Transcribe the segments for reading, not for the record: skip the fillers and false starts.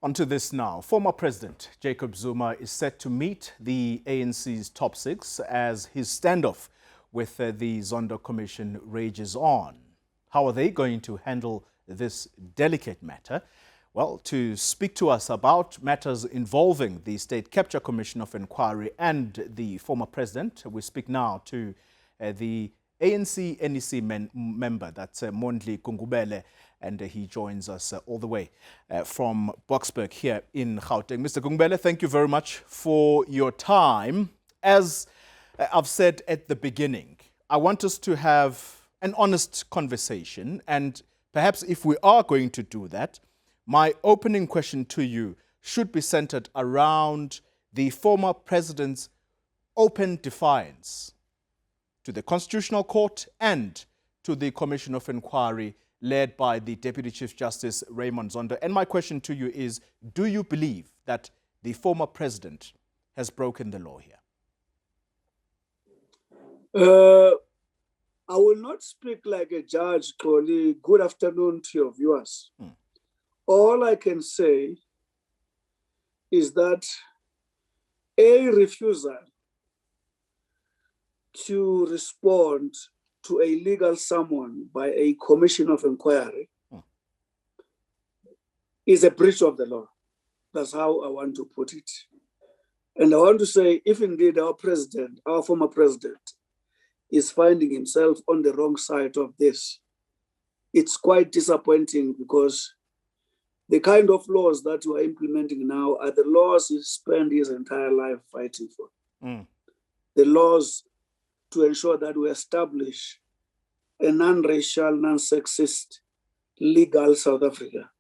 Onto this now. Former President Jacob Zuma is set to meet the ANC's top six as his standoff with the Zondo Commission rages on. How are they going to handle this delicate matter? Well, to speak to us about matters involving the State Capture Commission of Inquiry and the former president, we speak now to the ANC NEC member, that's Mondli Kungubele, and he joins us all the way from Boksburg here in Gauteng. Mr. Kungubele, thank you very much for your time. As I've said at the beginning, I want us to have an honest conversation, and perhaps if we are going to do that, my opening question to you should be centered around the former president's open defiance to the Constitutional Court and to the Commission of Inquiry led by the Deputy Chief Justice Raymond Zondo. And my question to you is, do you believe that the former president has broken the law here? I will not speak like a judge, Coley. Good afternoon to your viewers. All I can say is that a refusal to respond to a legal summon by a commission of inquiry is a breach of the law. That's how I want to put it. And I want to say, if indeed our president, our former president, is finding himself on the wrong side of this, it's quite disappointing, because the kind of laws that we are implementing now are the laws he spent his entire life fighting for. The laws to ensure that we establish a non-racial, non-sexist, legal South Africa.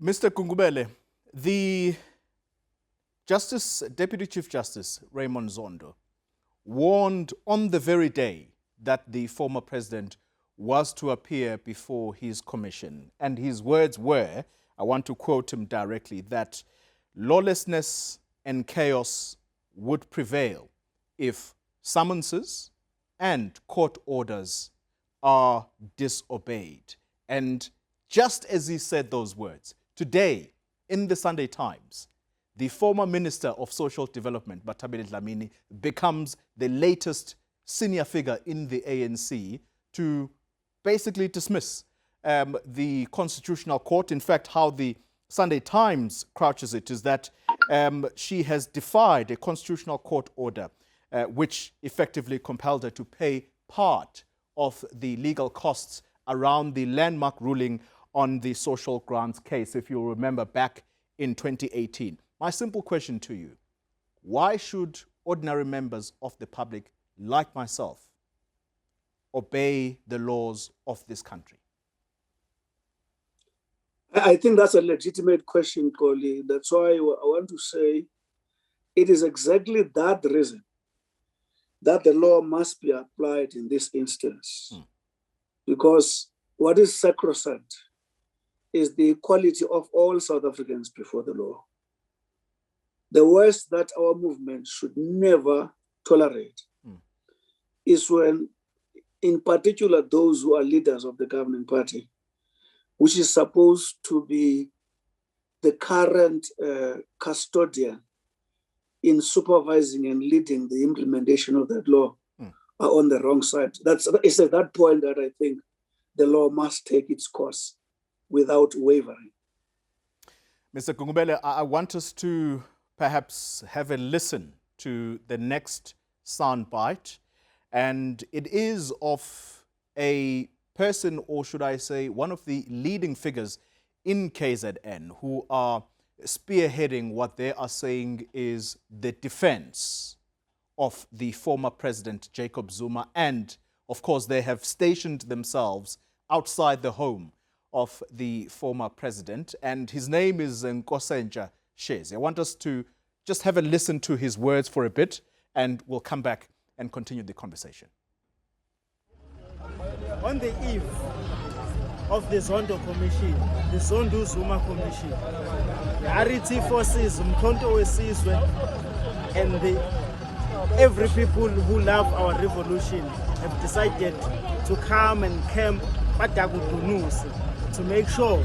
Mr. Kungubele, the Deputy Chief Justice Raymond Zondo warned on the very day that the former president was to appear before his commission. And his words were, I want to quote him directly, that lawlessness and chaos would prevail if summonses and court orders are disobeyed. And just as he said those words, today in the Sunday Times, the former Minister of Social Development, Batabile Dlamini, becomes the latest senior figure in the ANC to basically dismiss the Constitutional Court. In fact, how the Sunday Times crouches it is that she has defied a Constitutional Court order which effectively compelled her to pay part of the legal costs around the landmark ruling on the social grants case, if you remember, back in 2018. My simple question to you, why should ordinary members of the public, like myself, obey the laws of this country? I think that's a legitimate question, Coley. That's why I want to say it is exactly that reason that the law must be applied in this instance. Because what is sacrosanct is the equality of all South Africans before the law. The worst that our movement should never tolerate is when, in particular, those who are leaders of the governing party, which is supposed to be the current custodian in supervising and leading the implementation of that law, are on the wrong side. It's at that point that I think the law must take its course without wavering. Mr. Kungubele, I want us to perhaps have a listen to the next soundbite, and it is of a person, or should I say, one of the leading figures in KZN who are spearheading what they are saying is the defense of the former president, Jacob Zuma. And, of course, they have stationed themselves outside the home of the former president. And his name is Nkosenja Shezi. I want us to just have a listen to his words for a bit, and we'll come back and continue the conversation. On the eve of the Zondo Commission, the Zondo Zuma Commission, the RET forces, Mkhonto Wesizwe, and every people who love our revolution have decided to come and camp to make sure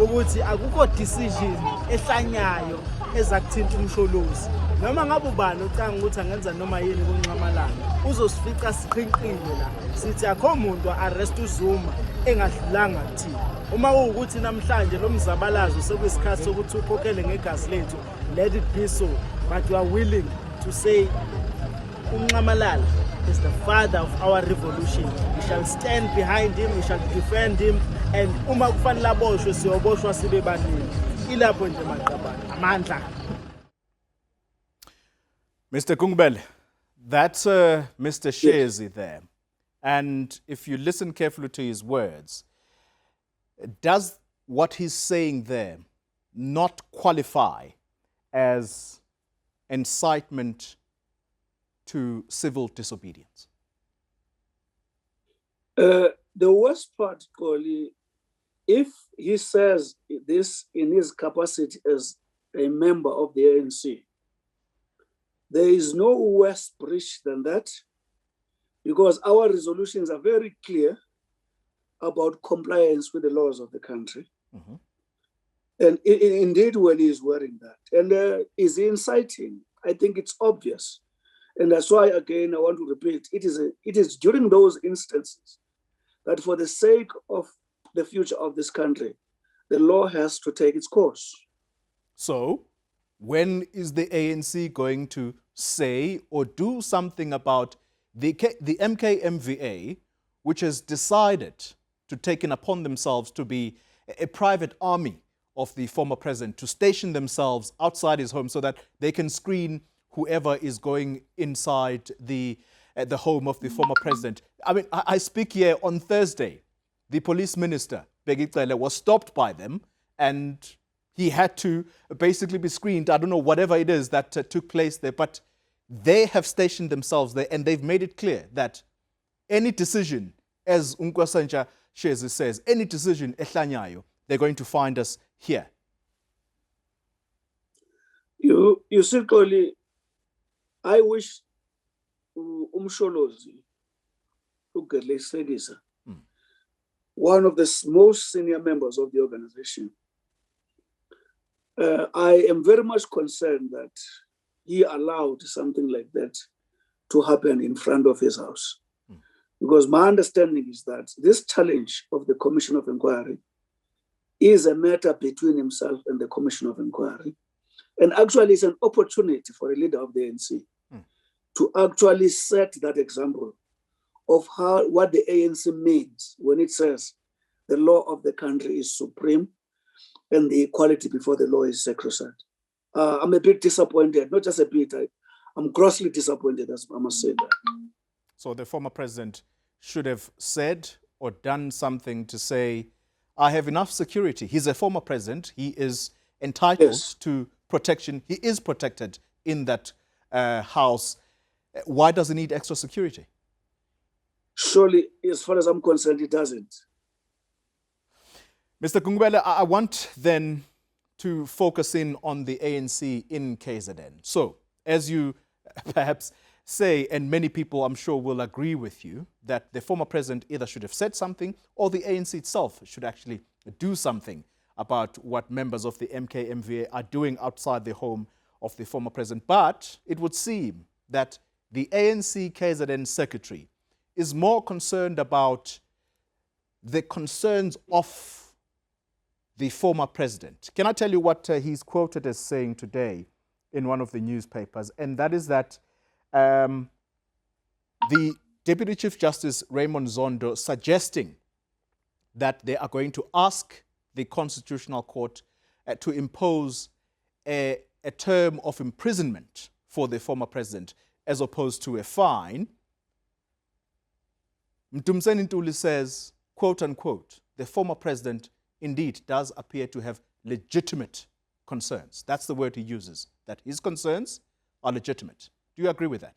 ukuthi akukho decision ehlanyayo ezakuthinta umsholozi noma ngabe ubani ucanga ukuthi angenza noma yini kunqamalanga uzosifica siqhinqile la sithi akho umuntu arrest uZuma engadlulanga kuthina uma ukuthi namhlanje lo mzabalazo sekuyisikhathi sokuthi ukhokhele ngegazi lethu let it be so but we are willing to say uNqamalala is the father of our revolution. We shall stand behind him, we shall defend him, and uma kufanele aboshwe siyoboshwa sibe baningi. Ilapho nje maqabane amandla. Mr. Kungbele, that's Mr. Shezi there. And if you listen carefully to his words, does what he's saying there not qualify as incitement to civil disobedience? The worst part, Koli, if he says this in his capacity as a member of the ANC, there is no worse breach than that, because our resolutions are very clear about compliance with the laws of the country. Mm-hmm. And indeed, when he is wearing that, and is inciting, I think it's obvious. And that's why, again, I want to repeat, it is during those instances that for the sake of the future of this country, the law has to take its course. So, when is the ANC going to say or do something about the MKMVA, which has decided to take it upon themselves to be a private army of the former president, to station themselves outside his home so that they can screen whoever is going inside the home of the former president? I mean, I speak here on Thursday. The police minister, Begicele, was stopped by them and he had to basically be screened. I don't know, whatever it is that took place there, but they have stationed themselves there and they've made it clear that any decision, as Unkwasanja Shezi says, any decision, ehlanyayo, they're going to find us here. You see, Koli, I wish Umsholozi, one of the most senior members of the organization, I am very much concerned that he allowed something like that to happen in front of his house. Because my understanding is that this challenge of the Commission of Inquiry is a matter between himself and the Commission of Inquiry. And actually, it's an opportunity for a leader of the ANC to actually set that example of what the ANC means when it says the law of the country is supreme and the equality before the law is sacrosanct. I'm a bit disappointed, not just a bit, I'm grossly disappointed, I must say that. So the former president should have said or done something to say, I have enough security. He's a former president. He is entitled to protection. He is protected in that house. Why does he need extra security? Surely, as far as I'm concerned, he doesn't. Mr. Kungbele, I want then to focus in on the ANC in KZN. So, as you perhaps say, and many people I'm sure will agree with you, that the former president either should have said something or the ANC itself should actually do something about what members of the MKMVA are doing outside the home of the former president. But it would seem that the ANC KZN secretary is more concerned about the concerns of the former president. Can I tell you what he's quoted as saying today in one of the newspapers? And that is that the Deputy Chief Justice Raymond Zondo suggesting that they are going to ask the Constitutional Court to impose a term of imprisonment for the former president as opposed to a fine. Mtumseni Ntuli says, quote unquote, the former president indeed does appear to have legitimate concerns. That's the word he uses, that his concerns are legitimate. Do you agree with that?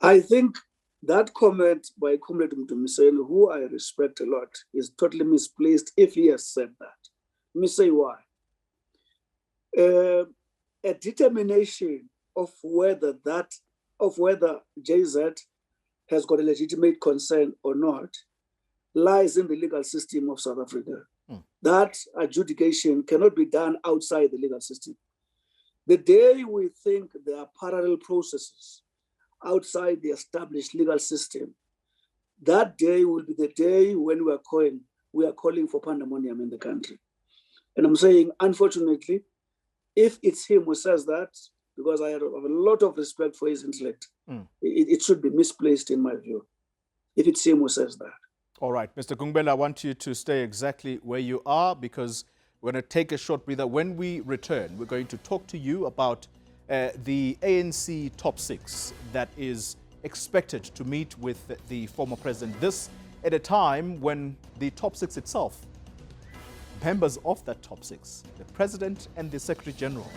I think that comment by Comrade Mtumseni, who I respect a lot, is totally misplaced if he has said that. Let me say why. A determination of whether JZ has got a legitimate concern or not lies in the legal system of South Africa. that adjudication cannot be done outside the legal system. The day we think there are parallel processes outside the established legal system, that day will be the day when we are calling for pandemonium in the country. And I'm saying, unfortunately, if it's him who says that, because I have a lot of respect for his intellect, it should be misplaced in my view, if it's him who says that. All right, Mr. Gungubele, I want you to stay exactly where you are because we're going to take a short breather. When we return, we're going to talk to you about the ANC top six that is expected to meet with the former president. This at a time when the top six itself, members of that top six, the president and the secretary general,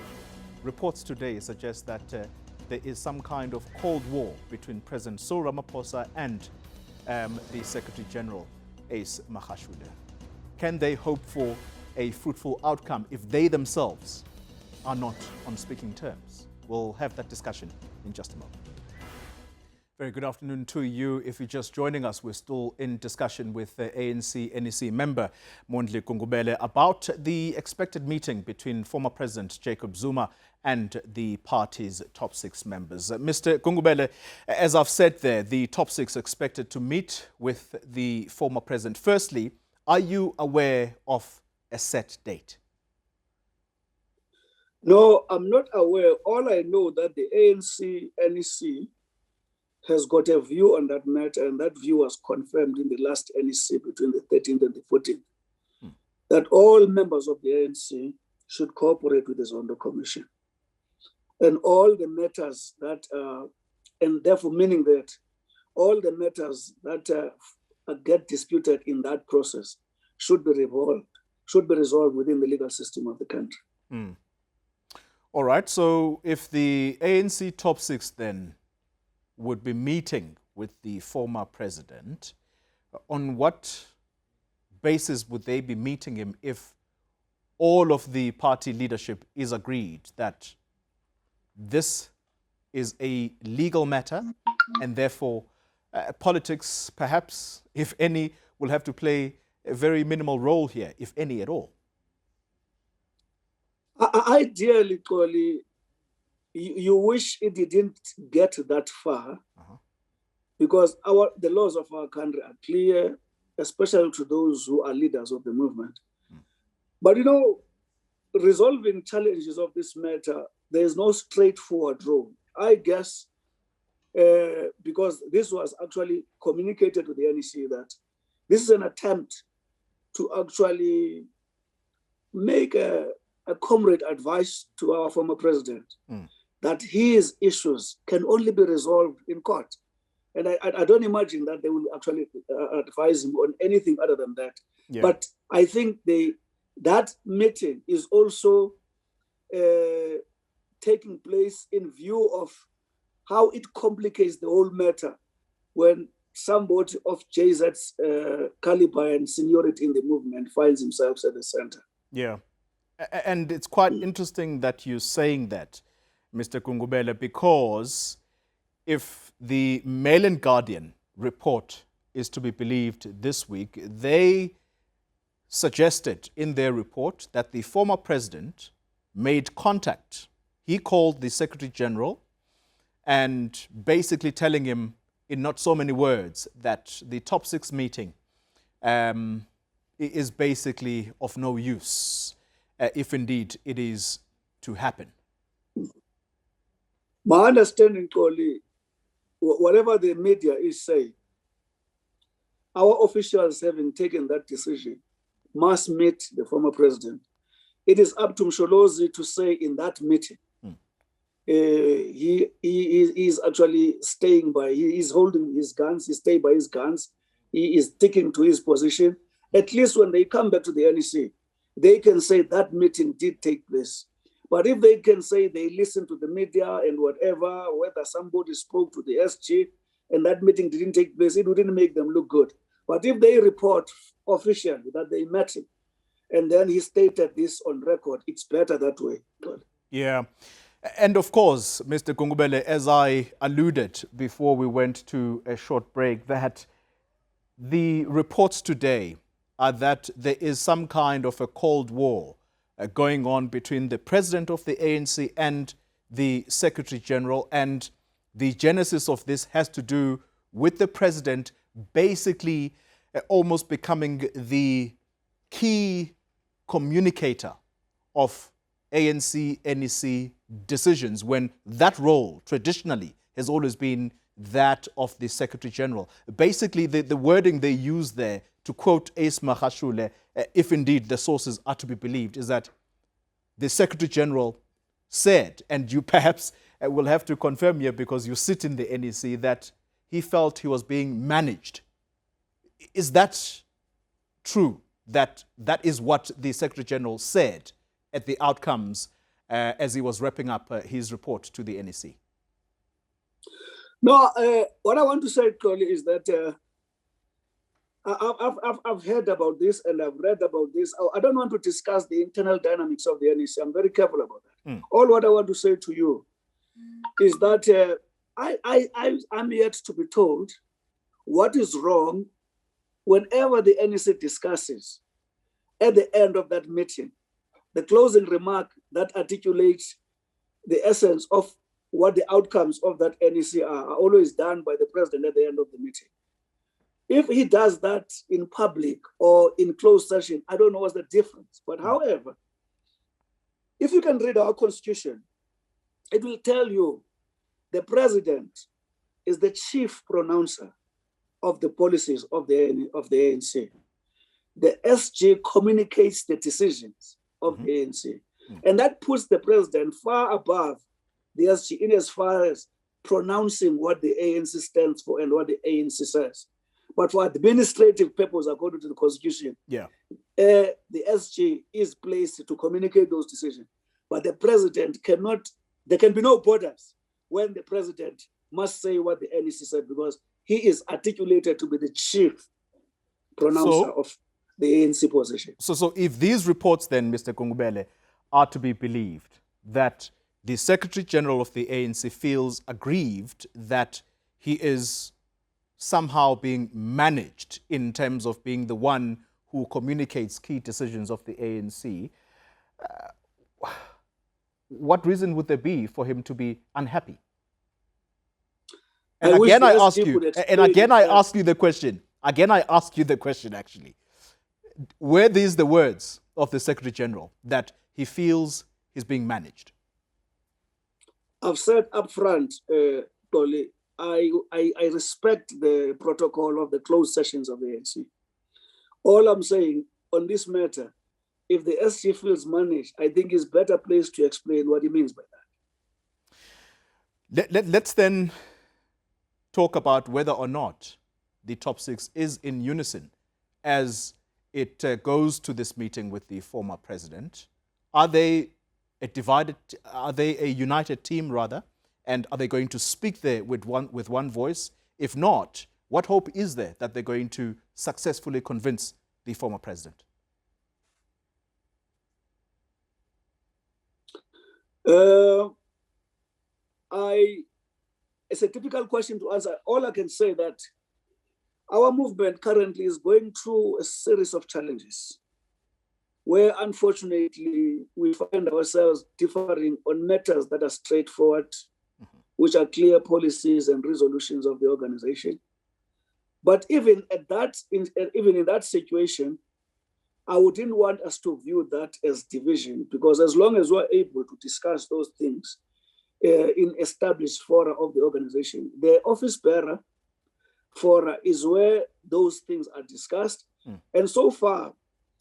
reports today suggest that there is some kind of cold war between President Cyril Ramaphosa and the Secretary General, Ace Magashule. Can they hope for a fruitful outcome if they themselves are not on speaking terms? We'll have that discussion in just a moment. Very good afternoon to you. If you're just joining us, we're still in discussion with the ANC NEC member, Mondli Gungubele, about the expected meeting between former President Jacob Zuma and the party's top six members. Mr. Gungubele, as I've said there, the top six expected to meet with the former president. Firstly, are you aware of a set date? No, I'm not aware. All I know that the ANC NEC has got a view on that matter, and that view was confirmed in the last NEC between the 13th and the 14th, that all members of the ANC should cooperate with the Zondo Commission. And all the matters that, and therefore meaning that all the matters that get disputed in that process should be resolved within the legal system of the country. All right, so if the ANC top six then would be meeting with the former president, on what basis would they be meeting him if all of the party leadership is agreed that this is a legal matter and therefore politics, perhaps, if any, will have to play a very minimal role here, if any at all? Ideally, Koli, you wish it didn't get that far, because the laws of our country are clear, especially to those who are leaders of the movement. But resolving challenges of this matter, there is no straightforward road. I guess because this was actually communicated to the NEC that this is an attempt to actually make a comrade advice to our former president that his issues can only be resolved in court. And I don't imagine that they will actually advise him on anything other than that. Yeah. But I think that meeting is also taking place in view of how it complicates the whole matter when somebody of JZ's caliber and seniority in the movement finds himself at the center. Yeah. And it's quite interesting that you're saying that, Mr. Gungubele, because if the Mail and Guardian report is to be believed this week, they suggested in their report that the former president made contact. He called the Secretary General and basically telling him in not so many words that the top six meeting is basically of no use, if indeed it is to happen. My understanding, Koli, whatever the media is saying, our officials having taken that decision must meet the former president. It is up to Msholozi to say in that meeting, he is actually staying by, he is holding his guns, he stays by his guns, he is sticking to his position. At least when they come back to the NEC, they can say that meeting did take place. But if they can say they listened to the media and whatever, whether somebody spoke to the SG and that meeting didn't take place, it wouldn't make them look good. But if they report officially that they met him and then he stated this on record, it's better that way. Yeah. And of course, Mr. Gungubele, as I alluded before we went to a short break, that the reports today that there is some kind of a Cold War going on between the president of the ANC and the Secretary General, and the genesis of this has to do with the president basically almost becoming the key communicator of ANC NEC decisions, when that role traditionally has always been that of the Secretary General. Basically, the wording they use there, to quote Ace Magashule, if indeed the sources are to be believed, is that the Secretary General said, and you perhaps will have to confirm here because you sit in the NEC, that he felt he was being managed. Is that true? That is what the Secretary General said at the outcomes as he was wrapping up his report to the NEC? No, what I want to say, Coley, is that I've heard about this and I've read about this. I don't want to discuss the internal dynamics of the NEC. I'm very careful about that. All what I want to say to you is that I'm yet to be told what is wrong whenever the NEC discusses at the end of that meeting, the closing remark that articulates the essence of what the outcomes of that NEC are always done by the president at the end of the meeting. If he does that in public or in closed session, I don't know what's the difference. But however, if you can read our constitution, it will tell you the president is the chief pronouncer of the policies of the ANC. The SG communicates the decisions of the ANC. And that puts the president far above the SG in as far as pronouncing what the ANC stands for and what the ANC says. But for administrative purposes, according to the Constitution, the SG is placed to communicate those decisions. But the president cannot, there can be no borders when the president must say what the NEC said, because he is articulated to be the chief pronouncer of the ANC position. So if these reports then, Mr. Kungubele, are to be believed, that the Secretary General of the ANC feels aggrieved that he is somehow being managed in terms of being the one who communicates key decisions of the ANC, what reason would there be for him to be unhappy? And again, I ask you the question. Again, I ask you the question, actually. Were these the words of the Secretary General, that he feels he's being managed? I've said up front, Dolly, I respect the protocol of the closed sessions of the ANC. All I'm saying on this matter, if the SG feels managed, I think he's better placed to explain what he means by that. Let's then talk about whether or not the top six is in unison as it goes to this meeting with the former president. Are they a united team, rather? And are they going to speak there with one voice? If not, what hope is there that they're going to successfully convince the former president? It's a difficult question to answer. All I can say that our movement currently is going through a series of challenges where, unfortunately, we find ourselves differing on matters that are straightforward, which are clear policies and resolutions of the organization. But even in that situation, I wouldn't want us to view that as division, because as long as we're able to discuss those things in established fora of the organization, the office bearer fora is where those things are discussed. And so far,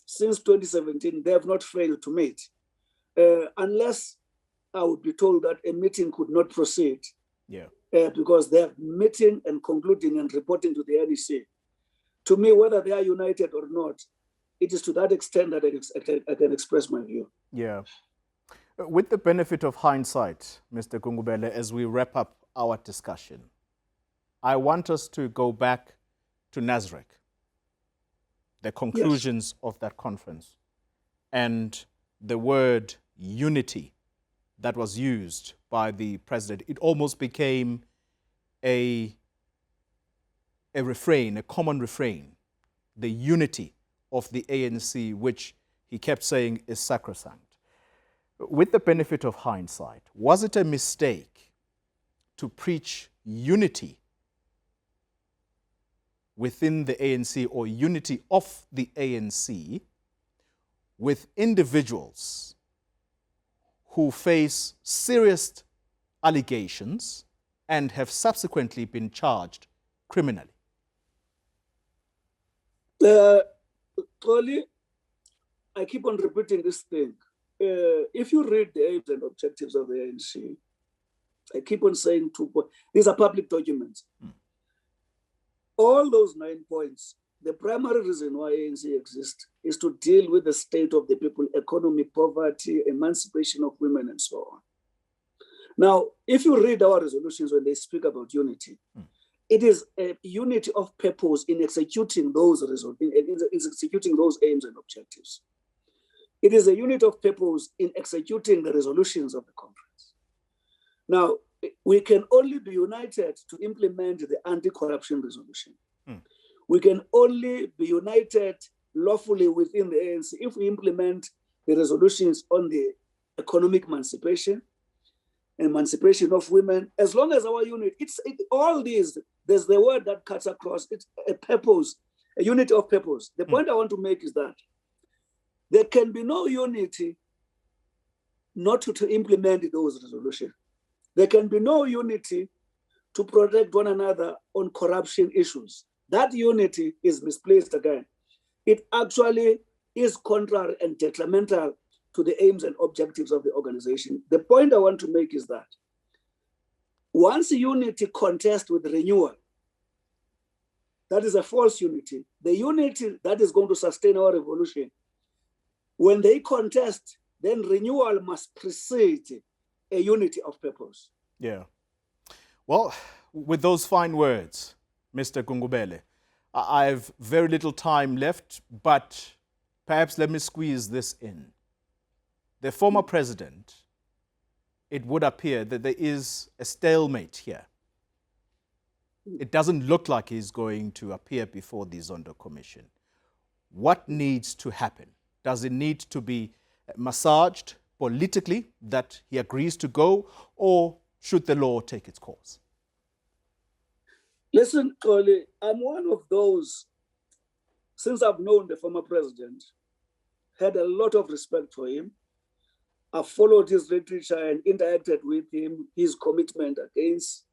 since 2017, they have not failed to meet, unless I would be told that a meeting could not proceed because they are meeting and concluding and reporting to the NEC. To me, whether they are united or not, it is to that extent that I can express my view. Yeah. With the benefit of hindsight, Mr. Kungubele, as we wrap up our discussion, I want us to go back to Nasrec, the conclusions of that conference, and the word unity that was used by the president. It almost became a refrain, a common refrain, the unity of the ANC, which he kept saying is sacrosanct. With the benefit of hindsight, was it a mistake to preach unity within the ANC or unity of the ANC with individuals who face serious allegations and have subsequently been charged criminally? Tolly, I keep on repeating this thing. If you read the aims and objectives of the ANC, I keep on saying 2 points. These are public documents. All those 9 points, the primary reason why ANC exists is to deal with the state of the people, economy, poverty, emancipation of women, and so on. Now, if you read our resolutions when they speak about unity, it is a unity of purpose in executing those executing those aims and objectives. It is a unit of purpose in executing the resolutions of the conference. Now, we can only be united to implement the anti-corruption resolution. We can only be united lawfully within the ANC if we implement the resolutions on the economic emancipation of women. As long as our unit, all these, there's the word that cuts across, it's a purpose, a unity of purpose. The point I want to make is that there can be no unity not to implement those resolutions. There can be no unity to protect one another on corruption issues. That unity is misplaced again. It actually is contrary and detrimental to the aims and objectives of the organization. The point I want to make is that once unity contests with renewal, that is a false unity. The unity that is going to sustain our revolution, when they contest, then renewal must precede a unity of purpose. Yeah. Well, with those fine words, Mr. Gungubele, I have very little time left, but perhaps let me squeeze this in. The former president, it would appear that there is a stalemate here. It doesn't look like he's going to appear before the Zondo Commission. What needs to happen? Does it need to be massaged politically that he agrees to go, or should the law take its course? Listen, Koli, I'm one of those, since I've known the former president, had a lot of respect for him. I've followed his literature and interacted with him, his commitment against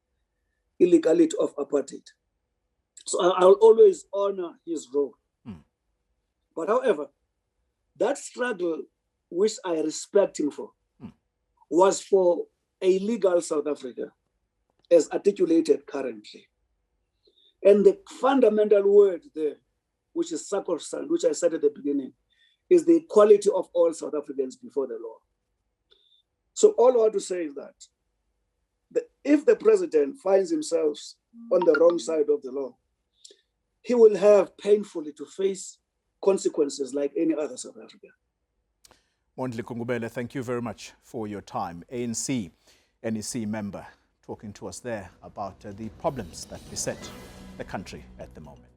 illegality of apartheid. So I'll always honor his role. But however, that struggle, which I respect him for, was for a legal South Africa, as articulated currently. And the fundamental word there, which is sacrosanct, which I said at the beginning, is the equality of all South Africans before the law. So all I want to say is that if the president finds himself on the wrong side of the law, he will have painfully to face consequences like any other South African. Mondli Gungubele, thank you very much for your time. ANC NEC member talking to us there about the problems that beset the country at the moment.